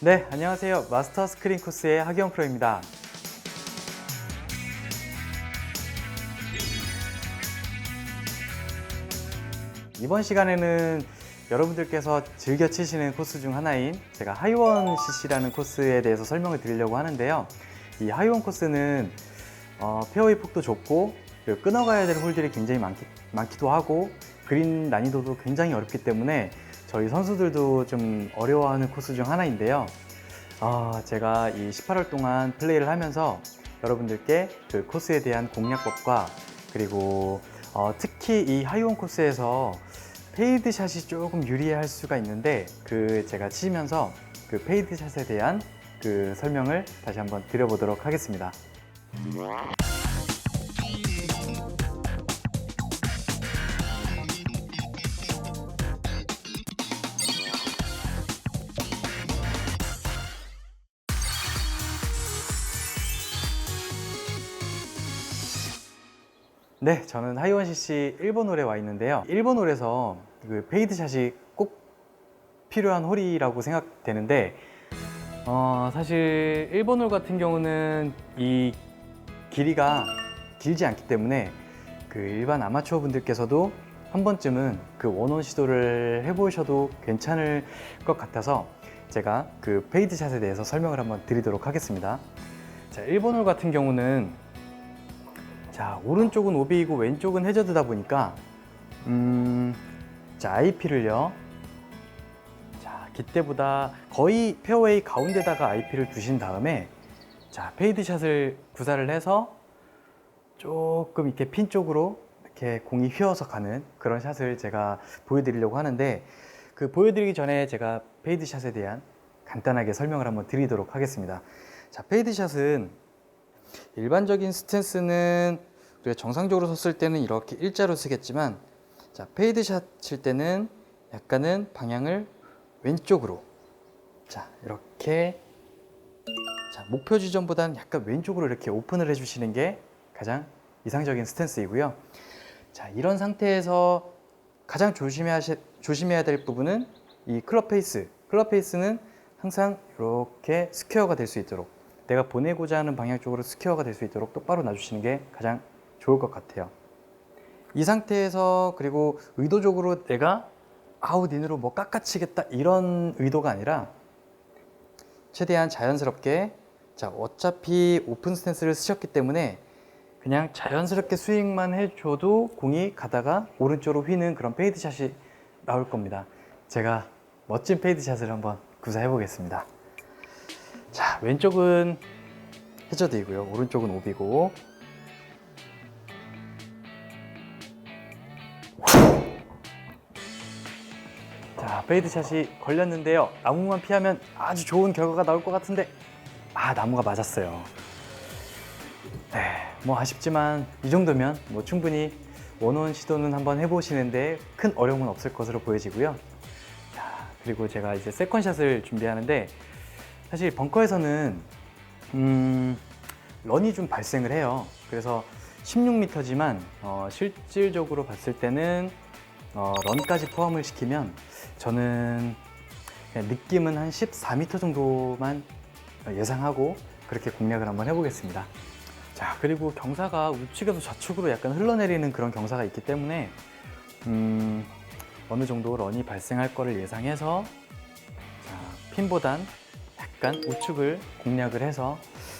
네, 안녕하세요. 마스터 스크린 코스의 하기영 프로입니다. 이번 시간에는 여러분들께서 즐겨 치시는 코스 중 하나인 제가 하이원 CC라는 코스에 대해서 설명을 드리려고 하는데요. 이 하이원 코스는 페어웨이 폭도 좁고 그리고 끊어가야 될 홀들이 굉장히 많기도 하고 그린 난이도도 굉장히 어렵기 때문에 저희 선수들도 좀 어려워하는 코스 중 하나인데요. 제가 이 18월 동안 플레이를 하면서 여러분들께 그 코스에 대한 공략법과 그리고 특히 이 하이원 코스에서 페이드 샷이 조금 유리할 수가 있는데 제가 치면서 그 페이드 샷에 대한 그 설명을 다시 한번 드려보도록 하겠습니다. 네, 저는 하이원 CC 1번 홀에 와 있는데요. 1번 홀에서 그 페이드 샷이 꼭 필요한 홀이라고 생각되는데 사실 1번 홀 같은 경우는 이 길이가 길지 않기 때문에 그 일반 아마추어 분들께서도 한 번쯤은 그 원원 시도를 해보셔도 괜찮을 것 같아서 제가 그 페이드 샷에 대해서 설명을 한번 드리도록 하겠습니다. 자, 1번 홀 같은 경우는 자, 오른쪽은 오비이고 왼쪽은 해저드다 보니까 자, IP를요. 자, 깃대보다 거의 페어웨이 가운데다가 IP를 두신 다음에 자, 페이드 샷을 구사를 해서 조금 이렇게 핀 쪽으로 이렇게 공이 휘어서 가는 그런 샷을 제가 보여드리려고 하는데 그 보여드리기 전에 제가 페이드 샷에 대한 간단하게 설명을 한번 드리도록 하겠습니다. 자, 페이드 샷은 일반적인 스탠스는 우리가 정상적으로 섰을 때는 이렇게 일자로 쓰겠지만 자, 페이드 샷 칠 때는 약간은 방향을 왼쪽으로 자, 이렇게 자, 목표 지점보다는 약간 왼쪽으로 이렇게 오픈을 해주시는 게 가장 이상적인 스탠스이고요. 자, 이런 상태에서 가장 조심해야 될 부분은 이 클럽 페이스. 클럽 페이스는 항상 이렇게 스퀘어가 될 수 있도록 내가 보내고자 하는 방향 쪽으로 스퀘어가 될 수 있도록 똑바로 놔주시는 게 가장 좋을 것 같아요. 이 상태에서 그리고 의도적으로 내가 아웃인으로 뭐 깎아치겠다 이런 의도가 아니라 최대한 자연스럽게 자, 어차피 오픈 스탠스를 쓰셨기 때문에 그냥 자연스럽게 스윙만 해줘도 공이 가다가 오른쪽으로 휘는 그런 페이드 샷이 나올 겁니다. 제가 멋진 페이드 샷을 한번 구사해 보겠습니다. 자, 왼쪽은 해저드이고요. 오른쪽은 오비고. 자, 페이드 샷이 걸렸는데요. 나무만 피하면 아주 좋은 결과가 나올 것 같은데 나무가 맞았어요. 네, 뭐 아쉽지만 이 정도면 뭐 충분히 원원 시도는 한번 해보시는데 큰 어려움은 없을 것으로 보여지고요. 자, 그리고 제가 이제 세컨샷을 준비하는데 사실 벙커에서는 런이 좀 발생을 해요. 그래서 16m지만 실질적으로 봤을 때는 런까지 포함을 시키면 저는 그냥 느낌은 한 14m 정도만 예상하고 그렇게 공략을 한번 해보겠습니다. 자, 그리고 경사가 우측에서 좌측으로 약간 흘러내리는 그런 경사가 있기 때문에 어느 정도 런이 발생할 거를 예상해서 자, 핀보단 약간 우측을 공략을 해서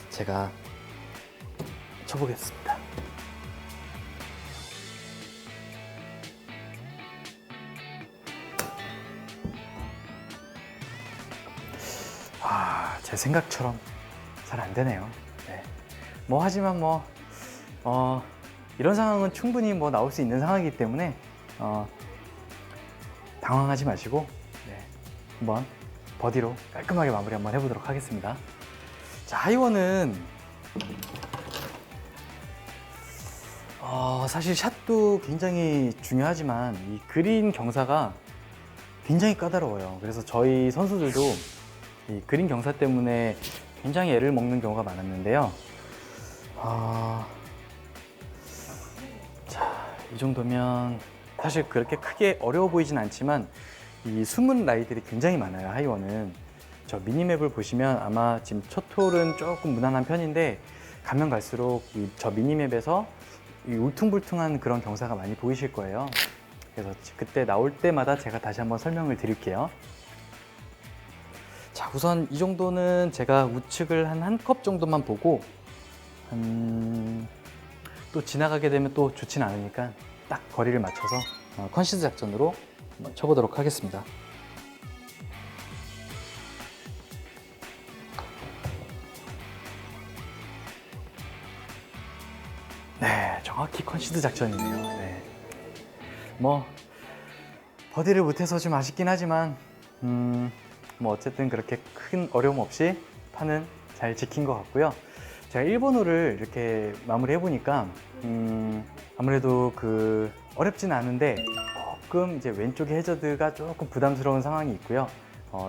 제가 쳐보겠습니다. 제 생각처럼 잘 안 되네요. 네. 뭐 하지만 이런 상황은 충분히 뭐 나올 수 있는 상황이기 때문에 당황하지 마시고 네, 한번 버디로 깔끔하게 마무리 한번 해보도록 하겠습니다. 자, 하이원은 사실 샷도 굉장히 중요하지만 이 그린 경사가 굉장히 까다로워요. 그래서 저희 선수들도 이 그린 경사 때문에 굉장히 애를 먹는 경우가 많았는데요. 자, 이 정도면 사실 그렇게 크게 어려워 보이진 않지만 이 숨은 라이들이 굉장히 많아요. 하이원은 저 미니맵을 보시면 아마 지금 첫 홀은 조금 무난한 편인데 가면 갈수록 저 미니맵에서 이 울퉁불퉁한 그런 경사가 많이 보이실 거예요. 그래서 그때 나올 때마다 제가 다시 한번 설명을 드릴게요. 자, 우선 이 정도는 제가 우측을 한 컵 정도만 보고 또 지나가게 되면 또 좋진 않으니까 딱 거리를 맞춰서 컨시드 작전으로 한번 쳐보도록 하겠습니다. 네, 정확히 컨시드 작전이네요. 네. 뭐 버디를 못해서 좀 아쉽긴 하지만 뭐 어쨌든 그렇게 큰 어려움 없이 판은 잘 지킨 것 같고요. 제가 1번 홀을 이렇게 마무리해 보니까 아무래도 어렵진 않은데 조금 이제 왼쪽에 해저드가 조금 부담스러운 상황이 있고요.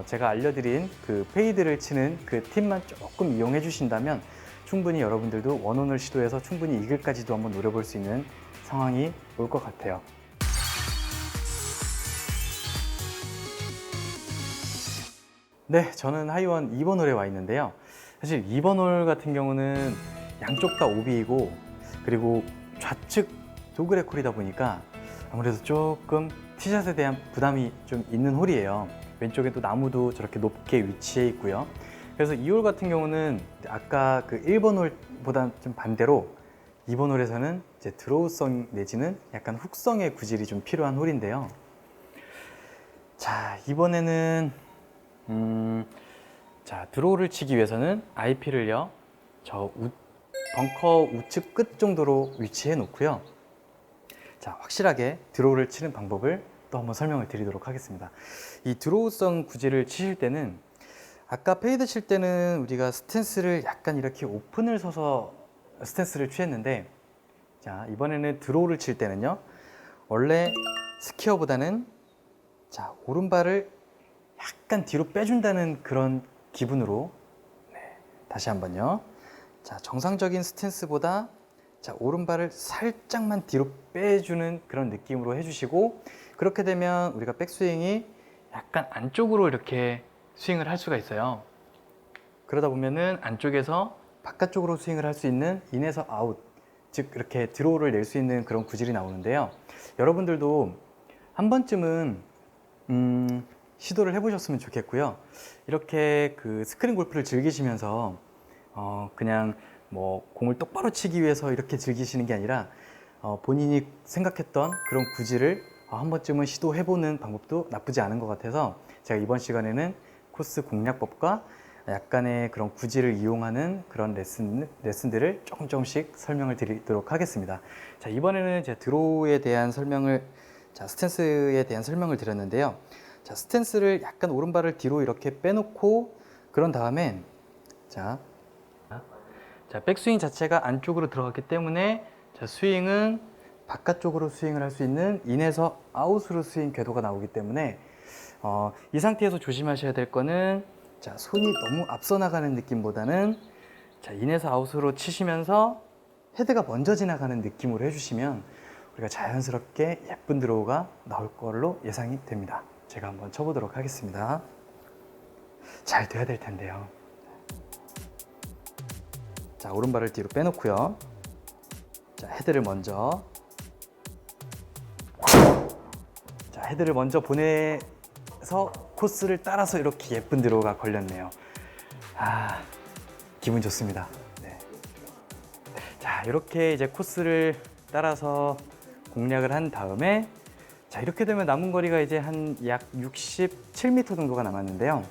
제가 알려드린 페이드를 치는 그 팁만 조금 이용해 주신다면 충분히 여러분들도 원혼을 시도해서 충분히 이글까지도 한번 노려볼 수 있는 상황이 올 것 같아요. 네, 저는 하이원 2번 홀에 와 있는데요. 사실 2번 홀 같은 경우는 양쪽 다 오비이고 그리고 좌측 도그레 콜이다 보니까 아무래도 조금 티샷에 대한 부담이 좀 있는 홀이에요. 왼쪽에 또 나무도 저렇게 높게 위치해 있고요. 그래서 이 홀 같은 경우는 아까 1번 홀보다 좀 반대로 2번 홀에서는 이제 드로우성 내지는 약간 훅성의 구질이 좀 필요한 홀인데요. 자, 이번에는 자, 드로우를 치기 위해서는 IP를요 벙커 우측 끝 정도로 위치해 놓고요. 자, 확실하게 드로우를 치는 방법을 또 한번 설명을 드리도록 하겠습니다. 이 드로우성 구질을 치실 때는 아까 페이드 칠 때는 우리가 스탠스를 약간 이렇게 오픈을 서서 스탠스를 취했는데, 자, 이번에는 드로우를 칠 때는요 원래 스퀘어보다는 자, 오른발을 약간 뒤로 빼준다는 그런 기분으로, 네, 다시 한번요. 자, 정상적인 스탠스보다 자, 오른발을 살짝만 뒤로 빼주는 그런 느낌으로 해주시고, 그렇게 되면 우리가 백스윙이 약간 안쪽으로 이렇게 스윙을 할 수가 있어요. 그러다 보면은 안쪽에서 바깥쪽으로 스윙을 할 수 있는 인에서 아웃, 즉 이렇게 드로우를 낼 수 있는 그런 구질이 나오는데요. 여러분들도 한 번쯤은 시도를 해보셨으면 좋겠고요. 이렇게 스크린 골프를 즐기시면서 그냥 뭐 공을 똑바로 치기 위해서 이렇게 즐기시는 게 아니라 본인이 생각했던 그런 구질을 한 번쯤은 시도해보는 방법도 나쁘지 않은 것 같아서 제가 이번 시간에는 코스 공략법과 약간의 그런 구질을 이용하는 그런 레슨들을 조금씩 설명을 드리도록 하겠습니다. 자, 이번에는 제가 드로우에 대한 자, 스탠스에 대한 설명을 드렸는데요. 자, 스탠스를 약간 오른발을 뒤로 이렇게 빼놓고 그런 다음엔 자, 백스윙 자체가 안쪽으로 들어갔기 때문에 자, 스윙은 바깥쪽으로 스윙을 할 수 있는 인에서 아웃으로 스윙 궤도가 나오기 때문에 이 상태에서 조심하셔야 될 거는 자, 손이 너무 앞서 나가는 느낌보다는 자, 인에서 아웃으로 치시면서 헤드가 먼저 지나가는 느낌으로 해주시면 우리가 자연스럽게 예쁜 드로우가 나올 걸로 예상이 됩니다. 제가 한번 쳐보도록 하겠습니다. 잘 돼야 될 텐데요. 자, 오른발을 뒤로 빼놓고요. 자, 헤드를 먼저 보내서 코스를 따라서 이렇게 예쁜 드로우가 걸렸네요. 아, 기분 좋습니다. 네. 자, 이렇게 이제 코스를 따라서 공략을 한 다음에 자, 이렇게 되면 남은 거리가 이제 한 약 67m 정도가 남았는데요.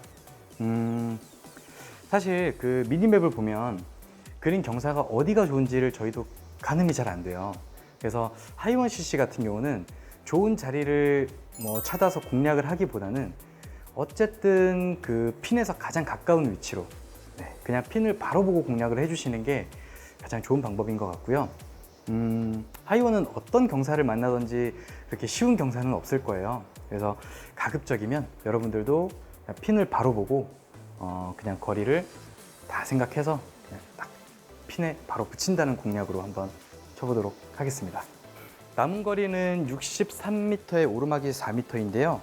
사실 미니맵을 보면 그린 경사가 어디가 좋은지를 저희도 가늠이 잘 안 돼요. 그래서 하이원 CC 같은 경우는 좋은 자리를 찾아서 공략을 하기보다는 어쨌든 핀에서 가장 가까운 위치로 그냥 핀을 바로 보고 공략을 해주시는 게 가장 좋은 방법인 것 같고요. 하이원은 어떤 경사를 만나든지 그렇게 쉬운 경사는 없을 거예요. 그래서 가급적이면 여러분들도 그냥 핀을 바로 보고 그냥 거리를 다 생각해서 그냥 딱 핀에 바로 붙인다는 공략으로 한번 쳐보도록 하겠습니다. 남은 거리는 63m에 오르막이 4m인데요.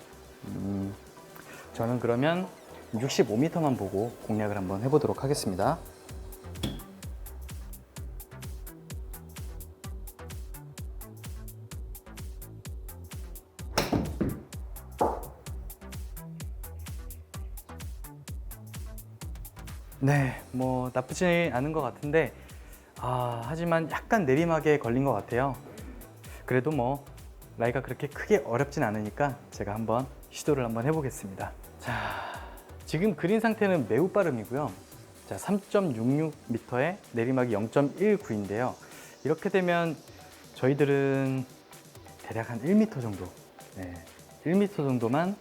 저는 그러면 65m만 보고 공략을 한번 해보도록 하겠습니다. 네, 뭐 나쁘지 않은 것 같은데 하지만 약간 내리막에 걸린 것 같아요. 그래도 뭐 라이가 그렇게 크게 어렵진 않으니까 제가 한번 시도를 한번 해보겠습니다. 자, 지금 그린 상태는 매우 빠름이고요. 자, 3.66m에 내리막이 0.19인데요. 이렇게 되면 저희들은 대략 한 1m 정도, 1m 정도만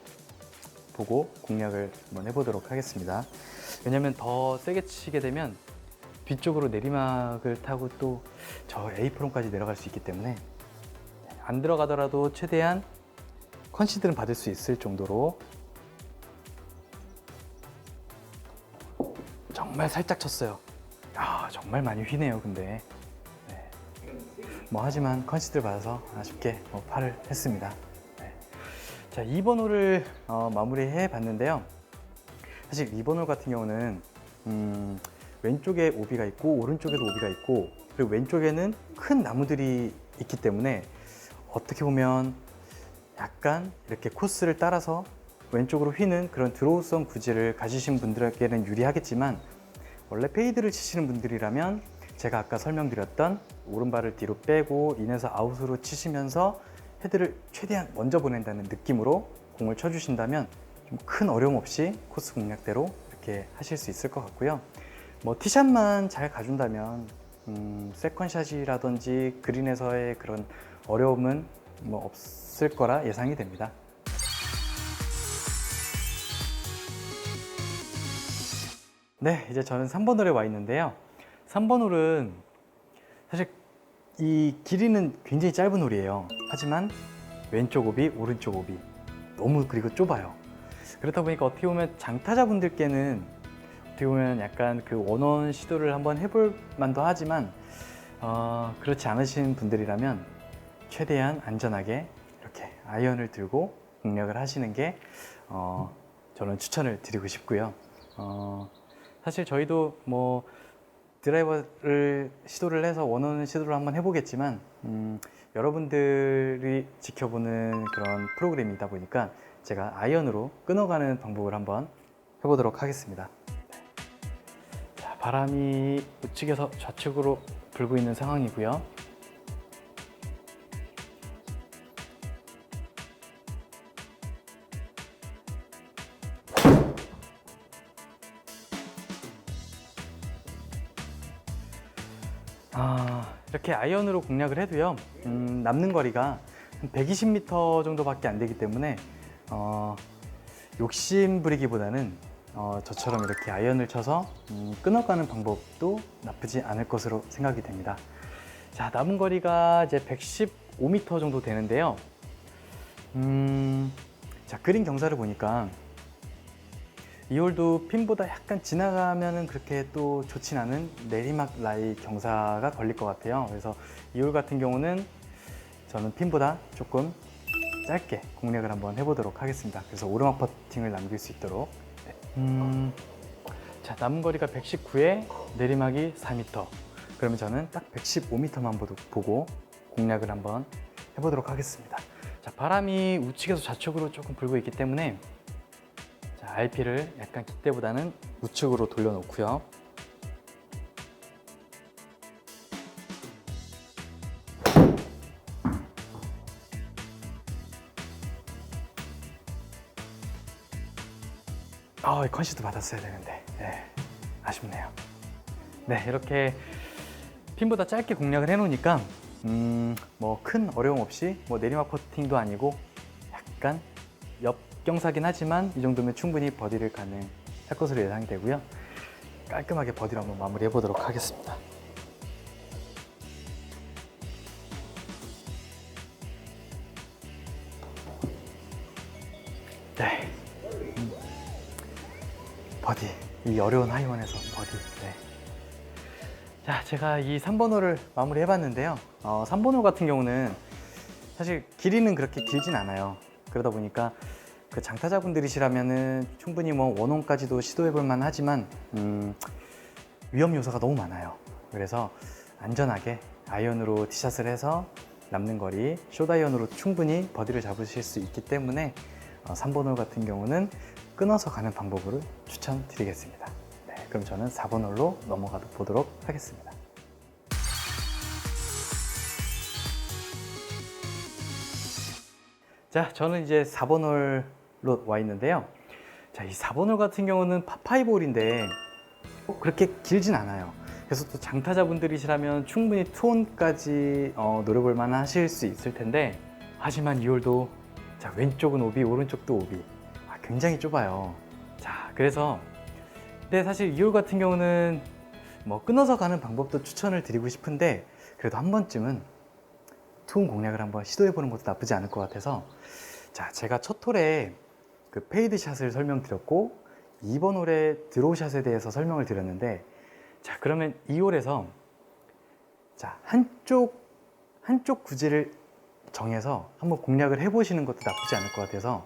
보고 공략을 한번 해보도록 하겠습니다. 왜냐면 더 세게 치게 되면 뒤쪽으로 내리막을 타고 또 저 A프론까지 내려갈 수 있기 때문에 안 들어가더라도 최대한 컨시드는 받을 수 있을 정도로 정말 살짝 쳤어요. 정말 많이 휘네요. 근데 뭐 하지만 컨시드를 받아서 아쉽게 파를 했습니다. 자, 2번 홀을 마무리해 봤는데요. 사실 2번 홀 같은 경우는 왼쪽에 오비가 있고 오른쪽에도 오비가 있고, 그리고 왼쪽에는 큰 나무들이 있기 때문에 어떻게 보면 약간 이렇게 코스를 따라서 왼쪽으로 휘는 그런 드로우성 구질을 가지신 분들에게는 유리하겠지만, 원래 페이드를 치시는 분들이라면 제가 아까 설명드렸던 오른발을 뒤로 빼고 인해서 아웃으로 치시면서 헤드를 최대한 먼저 보낸다는 느낌으로 공을 쳐주신다면 좀 큰 어려움 없이 코스 공략대로 이렇게 하실 수 있을 것 같고요. 뭐 티샷만 잘 가준다면 세컨샷이라든지 그린에서의 그런 어려움은 뭐 없을 거라 예상이 됩니다. 네, 이제 저는 3번 홀에 와 있는데요. 3번 홀은 사실 이 길이는 굉장히 짧은 홀이에요. 하지만 왼쪽 오비, 오른쪽 오비 너무 그리고 좁아요. 그렇다 보니까 어떻게 보면 장타자분들께는 어떻게 보면 약간 그 원원 시도를 한번 해볼 만도 하지만 그렇지 않으신 분들이라면 최대한 안전하게 이렇게 아이언을 들고 공략을 하시는 게 저는 추천을 드리고 싶고요. 사실 저희도 뭐 드라이버를 시도를 해서 원원 시도를 한번 해보겠지만 여러분들이 지켜보는 그런 프로그램이다 보니까 제가 아이언으로 끊어가는 방법을 한번 해보도록 하겠습니다. 자, 바람이 우측에서 좌측으로 불고 있는 상황이고요. 이렇게 아이언으로 공략을 해도요, 남는 거리가 한 120m 정도밖에 안 되기 때문에 욕심 부리기보다는 저처럼 이렇게 아이언을 쳐서 끊어가는 방법도 나쁘지 않을 것으로 생각이 됩니다. 자, 남은 거리가 이제 115m 정도 되는데요. 자, 그린 경사를 보니까 이 홀도 핀보다 약간 지나가면은 그렇게 또 좋진 않은 내리막 라이 경사가 걸릴 것 같아요. 그래서 이 홀 같은 경우는 저는 핀보다 조금 짧게 공략을 한번 해보도록 하겠습니다. 그래서 오르막 퍼팅을 남길 수 있도록. 자, 남은 거리가 119에 내리막이 4m. 그러면 저는 딱 115m만 보고 공략을 한번 해보도록 하겠습니다. 자, 바람이 우측에서 좌측으로 조금 불고 있기 때문에 RP를 약간 깃대보다는 우측으로 돌려놓고요. 이 컨시드 받았어야 되는데 아쉽네요. 네, 이렇게 핀보다 짧게 공략을 해놓으니까 뭐 큰 어려움 없이 뭐 내리막 퍼팅도 아니고 약간 역경사긴 하지만 이 정도면 충분히 버디를 가능할 것으로 예상이 되고요. 깔끔하게 버디를 한번 마무리해 보도록 하겠습니다. 네, 버디, 이 어려운 하이원에서 버디. 네. 자, 제가 이 3번 홀을 마무리 해봤는데요. 3번 홀 같은 경우는 사실 길이는 그렇게 길진 않아요. 그러다 보니까 그 장타자분들이시라면은 충분히 뭐 원홈까지도 시도해 볼 만하지만 위험 요소가 너무 많아요. 그래서 안전하게 아이언으로 티샷을 해서 남는 거리 숏아이언으로 충분히 버디를 잡으실 수 있기 때문에 3번 홀 같은 경우는 끊어서 가는 방법으로 추천드리겠습니다. 네, 그럼 저는 4번 홀로 넘어가 보도록 하겠습니다. 자, 저는 이제 4번 홀로 와 있는데요. 자, 이 4번 홀 같은 경우는 파5 홀인데 그렇게 길진 않아요. 그래서 또 장타자분들이시라면 충분히 투혼까지 노려볼 만 하실 수 있을 텐데, 하지만 이 홀도 자, 왼쪽은 오비, 오른쪽도 오비. 굉장히 좁아요. 자, 그래서 근데 사실 이 홀 같은 경우는 뭐 끊어서 가는 방법도 추천을 드리고 싶은데, 그래도 한 번쯤은 투혼 공략을 한번 시도해 보는 것도 나쁘지 않을 것 같아서, 자, 제가 첫 홀에 그 페이드 샷을 설명드렸고 2번 홀에 드로우 샷에 대해서 설명을 드렸는데, 자, 그러면 이 홀에서 자, 한쪽 구질을 정해서 한번 공략을 해보시는 것도 나쁘지 않을 것 같아서,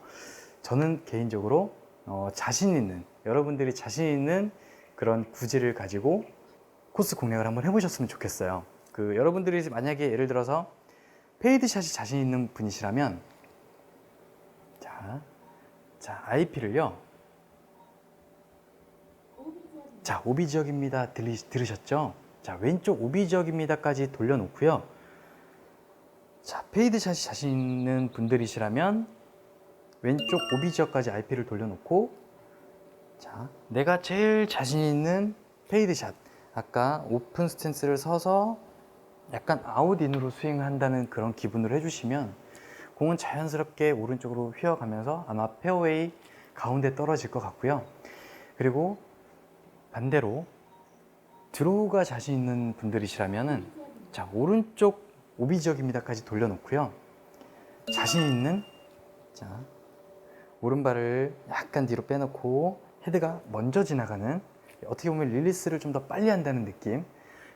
저는 개인적으로 자신 있는, 여러분들이 자신 있는 그런 구질을 가지고 코스 공략을 한번 해보셨으면 좋겠어요. 그 여러분들이 만약에 예를 들어서 페이드 샷이 자신 있는 분이시라면, 자, IP를요. 자, 오비 지역입니다. 들으셨죠? 자, 왼쪽 오비 지역입니다까지 돌려놓고요. 자, 페이드 샷이 자신 있는 분들이시라면 왼쪽 오비 지역까지 IP를 돌려놓고, 자, 내가 제일 자신 있는 페이드 샷, 아까 오픈 스탠스를 서서 약간 아웃인으로 스윙한다는 그런 기분으로 해주시면 공은 자연스럽게 오른쪽으로 휘어가면서 아마 페어웨이 가운데 떨어질 것 같고요. 그리고 반대로 드로우가 자신 있는 분들이시라면은, 자, 오른쪽 오비 지역입니다까지 돌려놓고요. 자신 있는, 자, 오른발을 약간 뒤로 빼놓고 헤드가 먼저 지나가는, 어떻게 보면 릴리스를 좀 더 빨리 한다는 느낌,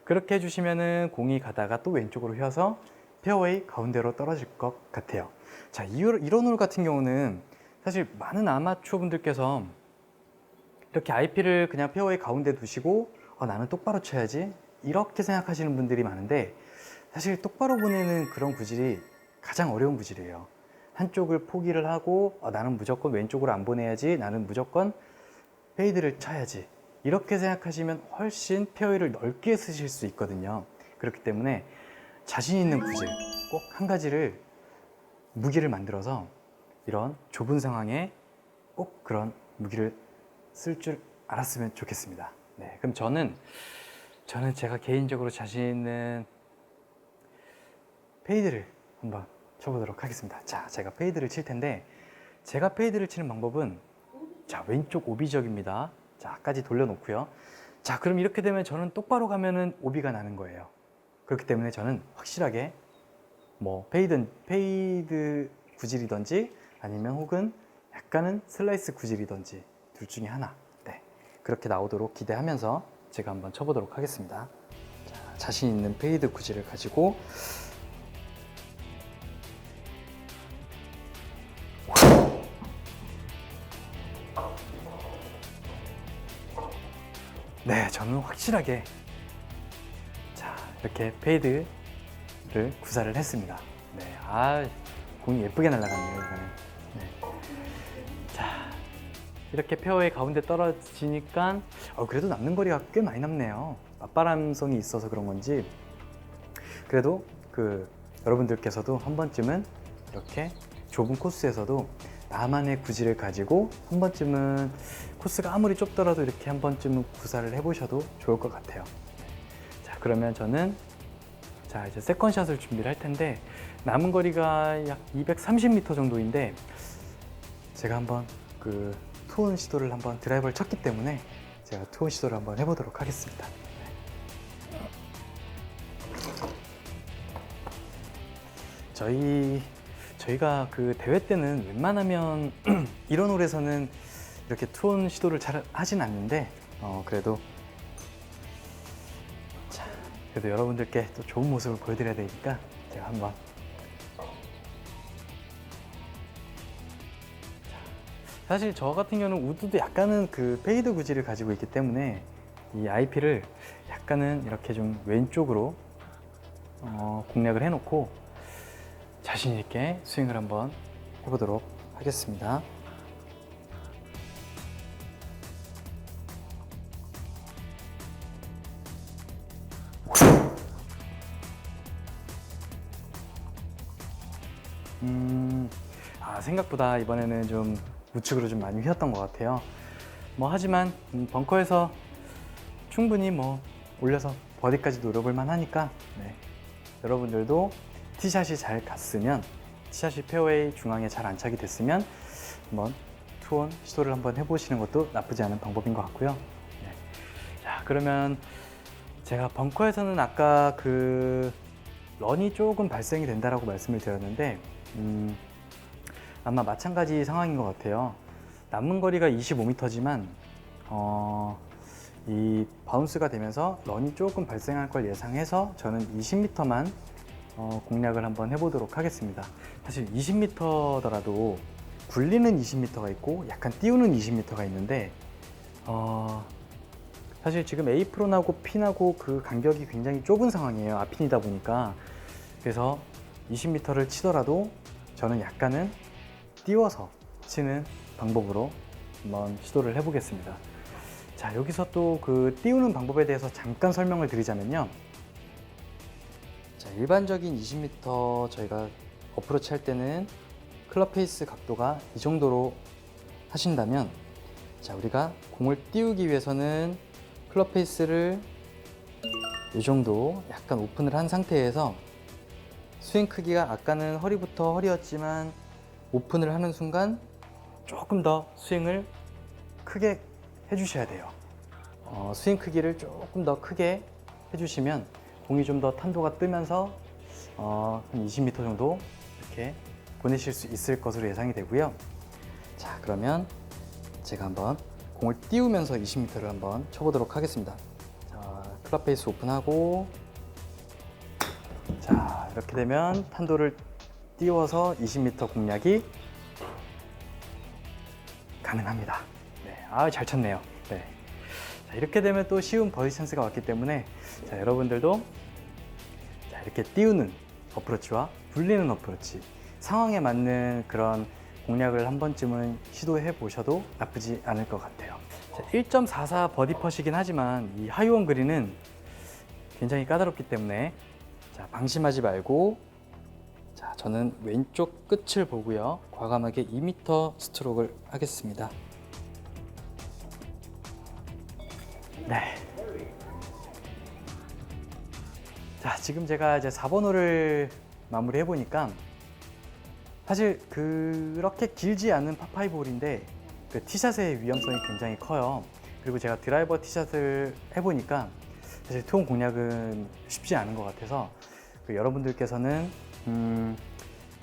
그렇게 해주시면은 공이 가다가 또 왼쪽으로 휘어서 페어웨이 가운데로 떨어질 것 같아요. 자, 이런 홀 같은 경우는 사실 많은 아마추어 분들께서 이렇게 IP를 그냥 페어웨이 가운데 두시고 나는 똑바로 쳐야지 이렇게 생각하시는 분들이 많은데, 사실 똑바로 보내는 그런 구질이 가장 어려운 구질이에요. 한쪽을 포기를 하고 나는 무조건 왼쪽으로 안 보내야지, 나는 무조건 페이드를 쳐야지, 이렇게 생각하시면 훨씬 페어웨이를 넓게 쓰실 수 있거든요. 그렇기 때문에 자신 있는 구질 꼭 한 가지를 무기를 만들어서 이런 좁은 상황에 꼭 그런 무기를 쓸 줄 알았으면 좋겠습니다. 네, 그럼 저는 제가 개인적으로 자신 있는 페이드를 한번 쳐보도록 하겠습니다. 자, 제가 페이드를 칠 텐데, 제가 페이드를 치는 방법은, 자, 왼쪽 오비 지역입니다. 자, 까지 돌려놓고요. 자, 그럼 이렇게 되면 저는 똑바로 가면은 오비가 나는 거예요. 그렇기 때문에 저는 확실하게 뭐 페이드 구질이든지 아니면 혹은 약간은 슬라이스 구질이든지 둘 중에 하나, 네, 그렇게 나오도록 기대하면서 제가 한번 쳐보도록 하겠습니다. 자, 자신 있는 페이드 구질을 가지고 네, 저는 확실하게 자, 이렇게 페이드를 구사를 했습니다. 네, 공이 예쁘게 날아갔네요, 이거는. 네. 자, 이렇게 페어웨이 가운데 떨어지니까 그래도 남는 거리가 꽤 많이 남네요. 맞바람성이 있어서 그런 건지, 그래도 여러분들께서도 한 번쯤은 이렇게 좁은 코스에서도 나만의 구질을 가지고 한 번쯤은, 코스가 아무리 좁더라도 이렇게 한 번쯤은 구사를 해보셔도 좋을 것 같아요. 자, 그러면 저는 이제 세컨샷을 준비를 할 텐데, 남은 거리가 약 230m 정도인데, 제가 한번 투혼 시도를 한번 드라이버를 쳤기 때문에 제가 투혼 시도를 한번 해보도록 하겠습니다. 저희가 대회 때는 웬만하면 이런 홀에서는 이렇게 투혼 시도를 잘 하진 않는데, 그래도 여러분들께 또 좋은 모습을 보여드려야 되니까 제가 한번 사실 저 같은 경우는 우드도 약간은 그 페이드 구질을 가지고 있기 때문에 이 IP를 약간은 이렇게 좀 왼쪽으로 공략을 해놓고 자신 있게 스윙을 한번 해보도록 하겠습니다. 생각보다 이번에는 좀 우측으로 좀 많이 휘었던 것 같아요. 하지만 벙커에서 충분히 올려서 버디까지 노려볼 만하니까 여러분들도 티샷이 잘 갔으면, 티샷이 페어웨이 중앙에 잘 안착이 됐으면 한번 투혼 시도를 한번 해보시는 것도 나쁘지 않은 방법인 것 같고요. 자, 그러면 제가 벙커에서는 아까 그 런이 조금 발생이 된다라고 말씀을 드렸는데 아마 마찬가지 상황인 것 같아요. 남은 거리가 25m지만 이 바운스가 되면서 런이 조금 발생할 걸 예상해서 저는 20m만 공략을 한번 해보도록 하겠습니다. 사실 20m더라도 굴리는 20m가 있고 약간 띄우는 20m가 있는데 사실 지금 A프론하고 핀하고 그 간격이 굉장히 좁은 상황이에요. 앞핀이다 보니까. 그래서 20m를 치더라도 저는 약간은 띄워서 치는 방법으로 한번 시도를 해보겠습니다. 자, 여기서 또 그 띄우는 방법에 대해서 잠깐 설명을 드리자면요. 자, 일반적인 20m 저희가 어프로치 할 때는 클럽 페이스 각도가 이 정도로 하신다면, 자, 우리가 공을 띄우기 위해서는 클럽 페이스를 이 정도 약간 오픈을 한 상태에서 스윙 크기가 아까는 허리부터 허리였지만 오픈을 하는 순간 조금 더 스윙을 크게 해주셔야 돼요. 스윙 크기를 조금 더 크게 해주시면 공이 좀 더 탄도가 뜨면서 한 20m 정도 이렇게 보내실 수 있을 것으로 예상이 되고요. 자, 그러면 제가 한번 공을 띄우면서 20m를 한번 쳐보도록 하겠습니다. 자, 클럽 페이스 오픈하고, 자, 이렇게 되면 탄도를 띄워서 20m 공략이 가능합니다. 네, 잘 쳤네요. 네. 자, 이렇게 되면 또 쉬운 버디 찬스가 왔기 때문에, 자, 여러분들도 자, 이렇게 띄우는 어프로치와 굴리는 어프로치, 상황에 맞는 그런 공략을 한 번쯤은 시도해 보셔도 나쁘지 않을 것 같아요. 1.44 버디 퍼시긴 하지만 이 하이원 그린은 굉장히 까다롭기 때문에, 자, 방심하지 말고, 자, 저는 왼쪽 끝을 보고요, 과감하게 2m 스트로크를 하겠습니다. 네. 자, 지금 제가 이제 4번 홀을 마무리해 보니까 사실 그렇게 길지 않은 파5 홀인데 그 티샷의 위험성이 굉장히 커요. 그리고 제가 드라이버 티샷을 해보니까 사실 투혼 공략은 쉽지 않은 것 같아서 여러분들께서는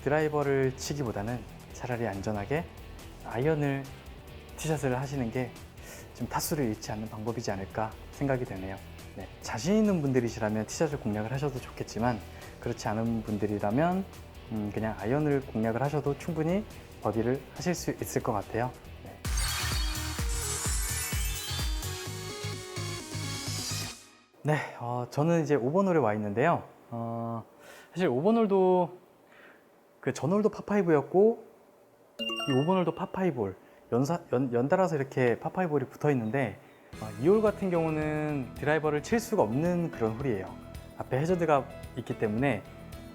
드라이버를 치기보다는 차라리 안전하게 아이언을 티샷을 하시는 게 좀 타수를 잃지 않는 방법이지 않을까 생각이 되네요. 네, 자신 있는 분들이시라면 티샷을 공략을 하셔도 좋겠지만, 그렇지 않은 분들이라면 그냥 아이언을 공략을 하셔도 충분히 버디를 하실 수 있을 것 같아요. 네, 저는 이제 5번 홀에 와 있는데요. 사실 5번 홀도 그 전 홀도 파5였고 이 5번 홀도 파5 홀 연달아서 이렇게 파5 홀이 붙어 있는데, 이 홀 같은 경우는 드라이버를 칠 수가 없는 그런 홀이에요. 앞에 해저드가 있기 때문에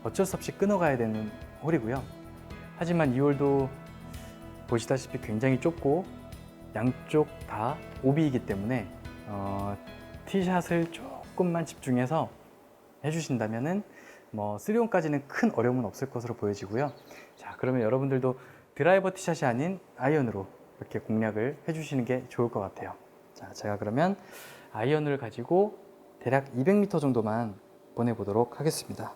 어쩔 수 없이 끊어가야 되는 홀이고요. 하지만 이 홀도 보시다시피 굉장히 좁고 양쪽 다 오비이기 때문에 티샷을 조금만 집중해서 해주신다면은 3온까지는 큰 어려움은 없을 것으로 보여지고요. 자, 그러면 여러분들도 드라이버 티샷이 아닌 아이언으로 이렇게 공략을 해주시는 게 좋을 것 같아요. 자, 제가 그러면 아이언을 가지고 대략 200m 정도만 보내보도록 하겠습니다.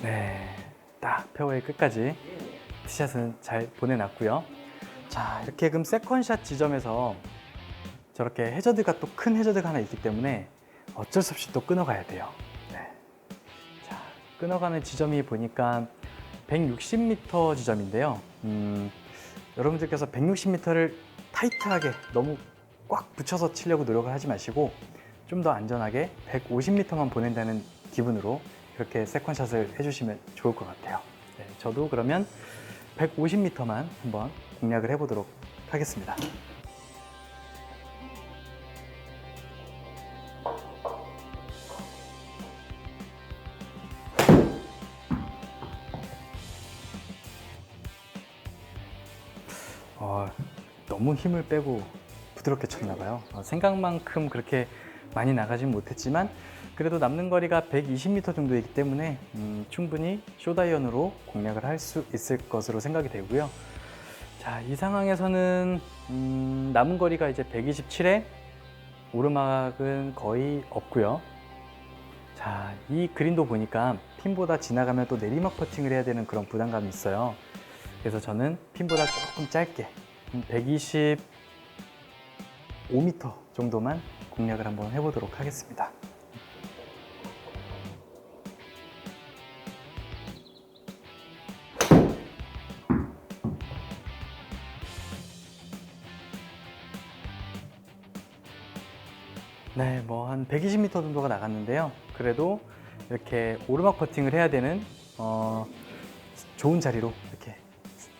네, 딱 페어웨이 끝까지 티샷은 잘 보내놨고요. 자, 이렇게 그럼 세컨샷 지점에서 저렇게 해저드가 또 큰 해저드가 하나 있기 때문에 어쩔 수 없이 또 끊어가야 돼요. 네. 자, 끊어가는 지점이 보니까 160m 지점인데요. 여러분들께서 160m를 타이트하게 너무 꽉 붙여서 치려고 노력을 하지 마시고 좀 더 안전하게 150m만 보낸다는 기분으로 이렇게 세컨샷을 해주시면 좋을 것 같아요. 네, 저도 그러면 150m만 한번 공략을 해보도록 하겠습니다. 너무 힘을 빼고 부드럽게 쳤나 봐요. 생각만큼 그렇게 많이 나가진 못했지만 그래도 남는 거리가 120m 정도이기 때문에 충분히 숏아이언으로 공략을 할 수 있을 것으로 생각이 되고요. 자, 이 상황에서는 남은 거리가 이제 127에 오르막은 거의 없고요. 자, 이 그린도 보니까 핀보다 지나가면 또 내리막 퍼팅을 해야 되는 그런 부담감이 있어요. 그래서 저는 핀보다 조금 짧게 125m 정도만 공략을 한번 해보도록 하겠습니다. 네, 뭐 한 120m 정도가 나갔는데요. 그래도 이렇게 오르막 퍼팅을 해야 되는 좋은 자리로 이렇게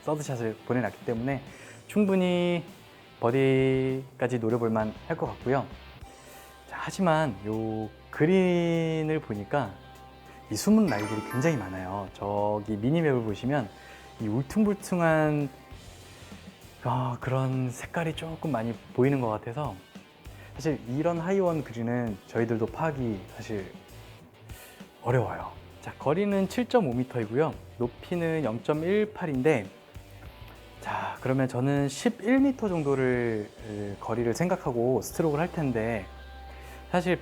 서드샷을 보내놨기 때문에 충분히 버디까지 노려볼만 할 것 같고요. 자, 하지만 요 그린을 보니까 이 숨은 라이들이 굉장히 많아요. 저기 미니맵을 보시면 이 울퉁불퉁한 그런 색깔이 조금 많이 보이는 것 같아서 사실 이런 하이원 그린은 저희들도 파악이 사실 어려워요. 자, 거리는 7.5m이고요. 높이는 0.18인데 자, 그러면 저는 11m 정도를 거리를 생각하고 스트로크를 할 텐데 사실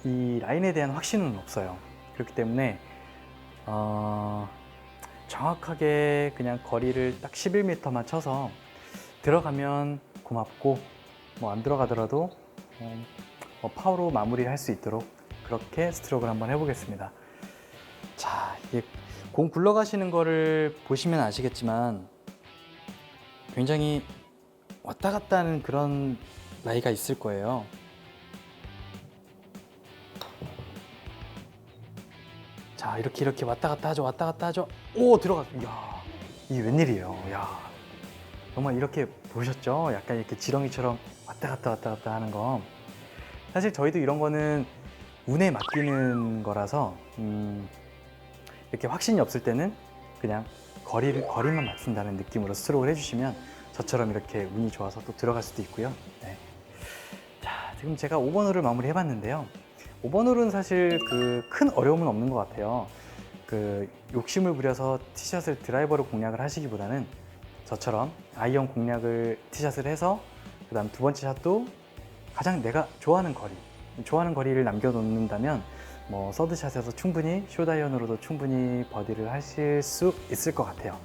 이 라인에 대한 확신은 없어요. 그렇기 때문에 정확하게 그냥 거리를 딱 11m만 쳐서 들어가면 고맙고 뭐 안 들어가더라도 파워로 마무리를 할 수 있도록 그렇게 스트로크를 한번 해보겠습니다. 자, 이게 공 굴러가시는 거를 보시면 아시겠지만 굉장히 왔다 갔다 하는 그런 라이가 있을 거예요. 자, 이렇게 왔다 갔다 하죠. 왔다 갔다 하죠. 오, 들어갔어. 이야, 이게 웬일이에요. 야, 정말 이렇게 보셨죠? 약간 이렇게 지렁이처럼 왔다 갔다 하는 거. 사실 저희도 이런 거는 운에 맡기는 거라서 이렇게 확신이 없을 때는 그냥 거리만 맞춘다는 느낌으로 스트로크를 해주시면 저처럼 이렇게 운이 좋아서 또 들어갈 수도 있고요. 네. 자, 지금 제가 5번 홀을 마무리 해봤는데요. 5번 홀은 사실 큰 어려움은 없는 것 같아요. 욕심을 부려서 티샷을 드라이버로 공략을 하시기보다는 저처럼 아이언 공략을 티샷을 해서 그 다음 두 번째 샷도 가장 내가 좋아하는 거리를 남겨놓는다면 뭐 서드샷에서 충분히 숏아이언으로도 충분히 버디를 하실 수 있을 것 같아요.